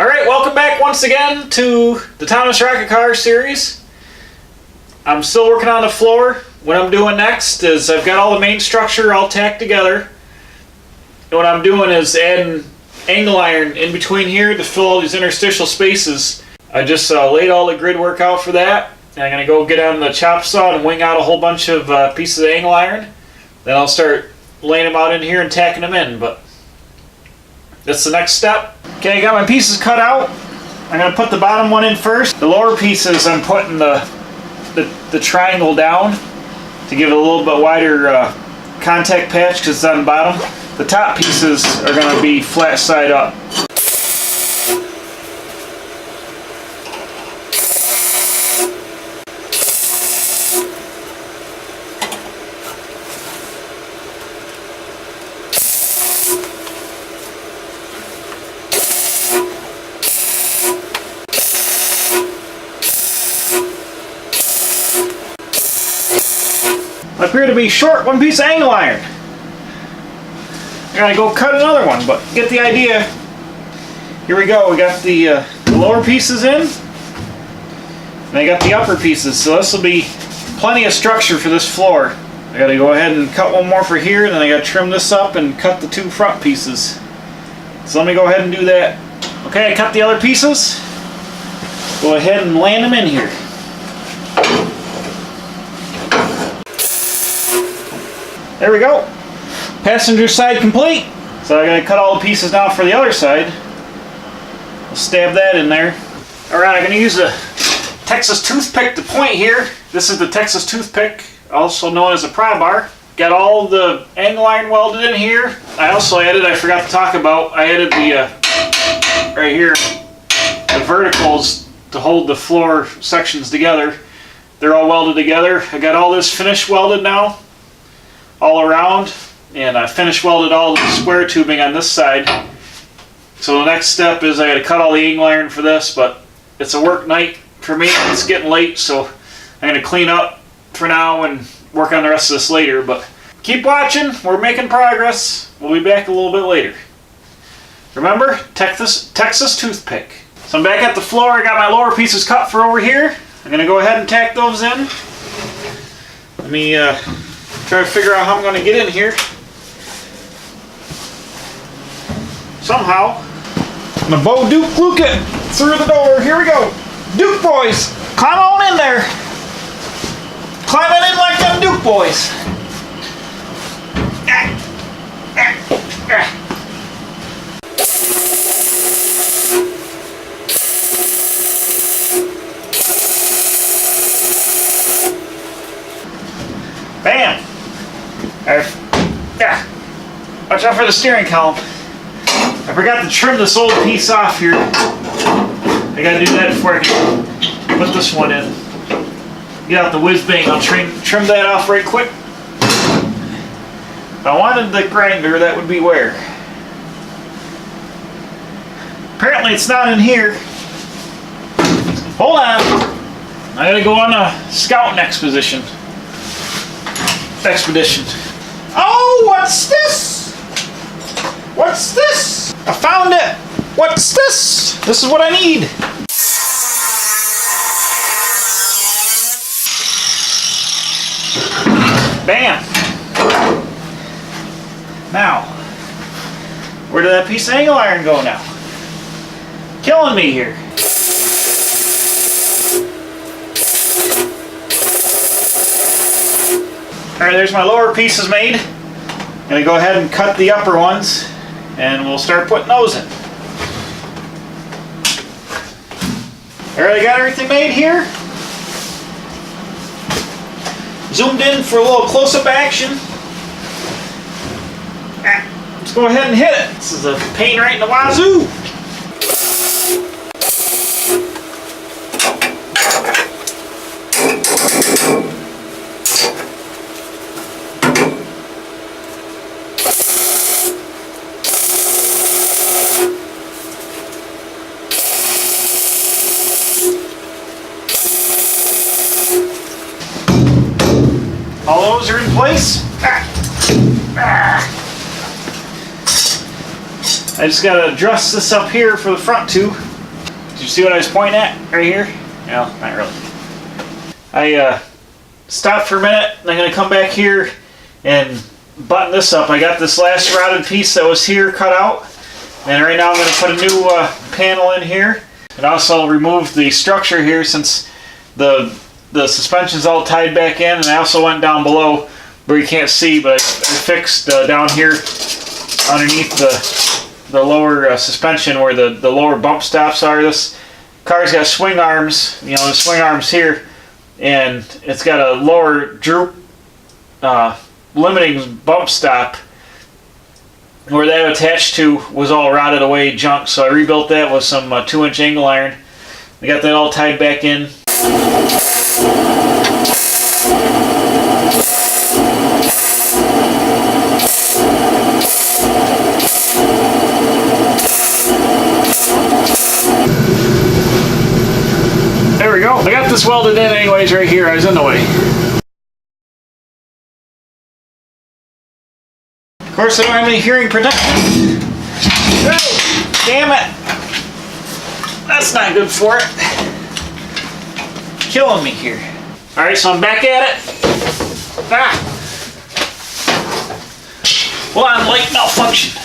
Alright, welcome back once again to the Thomas Rocket Car series. I'm still working on the floor. What I'm doing next is I've got all the main structure all tacked together. And what I'm doing is adding angle iron in between here to fill all these interstitial spaces. I just laid all the grid work out for that. And I'm going to go get on the chop saw and wing out a whole bunch of pieces of angle iron. Then I'll start laying them out in here and tacking them in. But that's the next step. Okay, I got my pieces cut out. I'm going to put the bottom one in first. The lower pieces I'm putting the triangle down to give it a little bit wider contact patch because it's on the bottom. The top pieces are going to be flat side up. Appear to be short one piece of angle iron. I gotta go cut another one, but get the idea. Here we go. We got the lower pieces in, and I got the upper pieces. So this will be plenty of structure for this floor. I gotta go ahead and cut one more for here, and then I gotta trim this up and cut the two front pieces. So let me go ahead and do that. Okay, I cut the other pieces. Go ahead and land them in here. There we go. Passenger side complete. So I gotta cut all the pieces now for the other side. I'll stab that in there. Alright, I'm gonna use a Texas toothpick to point here. This is the Texas toothpick, also known as a pry bar. Got all the angle iron welded in here. I also added, I forgot to talk about, I added the, right here, the verticals to hold the floor sections together. They're all welded together. I got all this finish welded now, all around, and I finish welded all the square tubing on this side. So the next step is I got to cut all the angle iron for this, but it's a work night for me. It's getting late, so I'm going to clean up for now and work on the rest of this later. But keep watching. We're making progress. We'll be back a little bit later. Remember, Texas toothpick. So I'm back at the floor. I got my lower pieces cut for over here. I'm going to go ahead and tack those in. Let me try to figure out how I'm going to get in here. Somehow. I'm going to Bo Duke Luke it through the door. Here we go. Duke boys, climb on in there. Climbing in like them Duke boys. Bam! Watch out for the steering column. I forgot to trim this old piece off here. I gotta do that before I can put this one in. Get out the whiz bang. I'll trim that off right quick. If I wanted the grinder, that would be where? Apparently it's not in here. Hold on. I gotta go on a scouting expedition. Oh, what's this? What's this? I found it. What's this? This is what I need. Bam. Now, where did that piece of angle iron go now? Killing me here. Alright, there's my lower pieces made. I'm going to go ahead and cut the upper ones, and we'll start putting those in. Alright, I got everything made here. Zoomed in for a little close-up action. Let's go ahead and hit it. This is a pain right in the wazoo. All those are in place. I just got to adjust this up here for the front two. Did you see what I was pointing at right here? No, not really. I stopped for a minute, and I'm going to come back here and button this up. I got this last routed piece that was here cut out, and right now I'm going to put a new panel in here, and also remove the structure here since the suspension's all tied back in, and I also went down below where you can't see, but I fixed down here underneath the lower suspension where the lower bump stops are. This car's got swing arms, the swing arms here, and it's got a lower droop limiting bump stop where that attached to was all rotted away junk, so I rebuilt that with some 2-inch angle iron. I got that all tied back in. There we go. I got this welded in anyways right here. I was in the way. Of course, I don't have any hearing protection. Oh, damn it. That's not good for it. Killing me here. Alright, so I'm back at it. Ah. Well, I'm light malfunction.